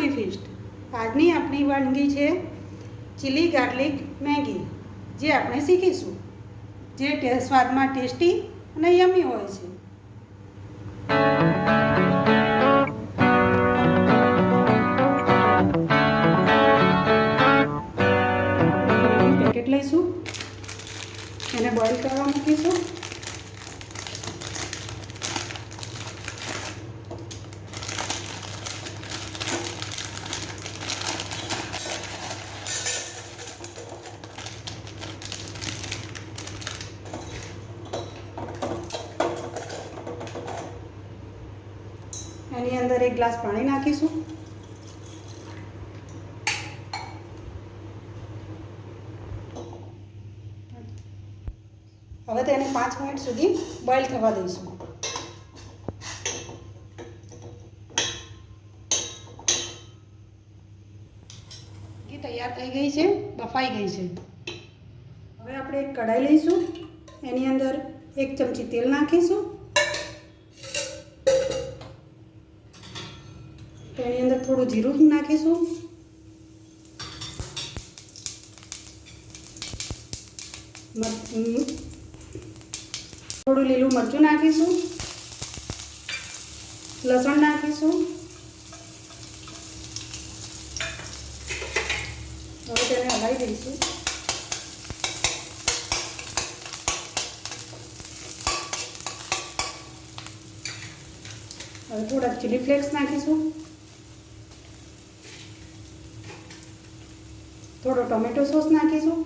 ફૂડી feast. આજની આપણી વાનગી છે ચીલી ગાર્લિક મેગી, જે આપણે શીખીશું, જે સ્વાદમાં ટેસ્ટી અને યમી હોય છે। પેકેટ લઈશું, એને બોઇલ કરવા મૂકીશું। એની અંદર 1 ગ્લાસ પાણી નાખીશું। હવે તેને 5 મિનિટ સુધી બોઇલ થવા દઈશું। ઘી તૈયાર થઈ ગઈ છે, બફાઈ ગઈ છે। હવે આપણે એક કઢાઈ લઈશું, એની અંદર 1 ચમચી તેલ નાખીશું। તેની અંદર થોડું જીરું નાખીશું, થોડું લીલું મરચું નાખીશું, લસણ નાખીશું। હવે તેને હલાવી દઈશું। હવે થોડા ચીલી ફ્લેક્સ નાખીશું, થોડો ટોમેટો સોસ નાખીશું,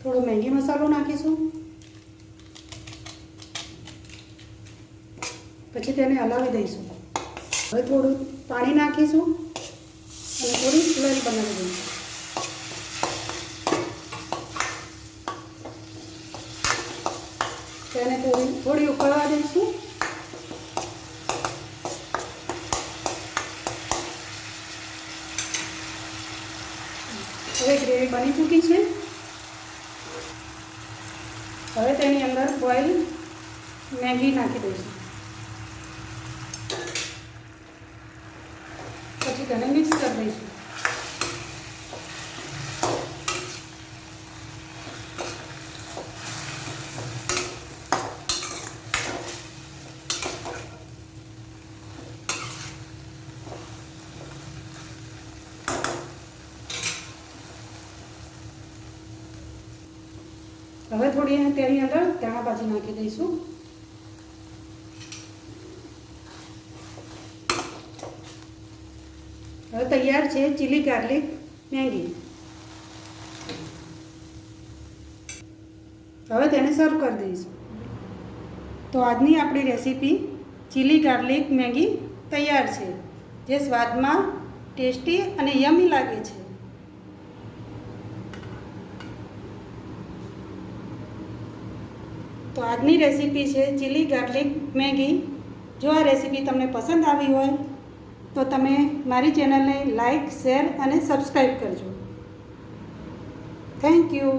થોડો મેગી મસાલો નાખીશું। પછી તેને હલાવી દઈશું। હવે થોડું પાણી નાખીશું અને થોડી સ્લરી બનાવી દઈશું। તેને થોડી ઉકળવા દઈશું। હવે ગ્રેવી બની ચૂકી છે। હવે તેની અંદર બોઇલ મેગી નાખી દઈશું। પછી તેને મિક્સ કરી દઈશું। હવે થોડી તેની અંદર ધાણા ભાજી નાખી દઈશું। હવે તૈયાર છે ચીલી ગાર્લિક મેગી। હવે તેને સર્વ કરી દઈશું। તો આજની આપણી રેસીપી ચીલી ગાર્લિક મેગી તૈયાર છે, જે સ્વાદમાં ટેસ્ટી અને યમી લાગે છે। તો આજની રેસીપી છે ચીલી ગાર્લિક મેગી। જો આ રેસીપી તમને પસંદ આવી હોય તો તમે મારી ચેનલને લાઈક, શેર અને સબસ્ક્રાઈબ કરજો। Thank you.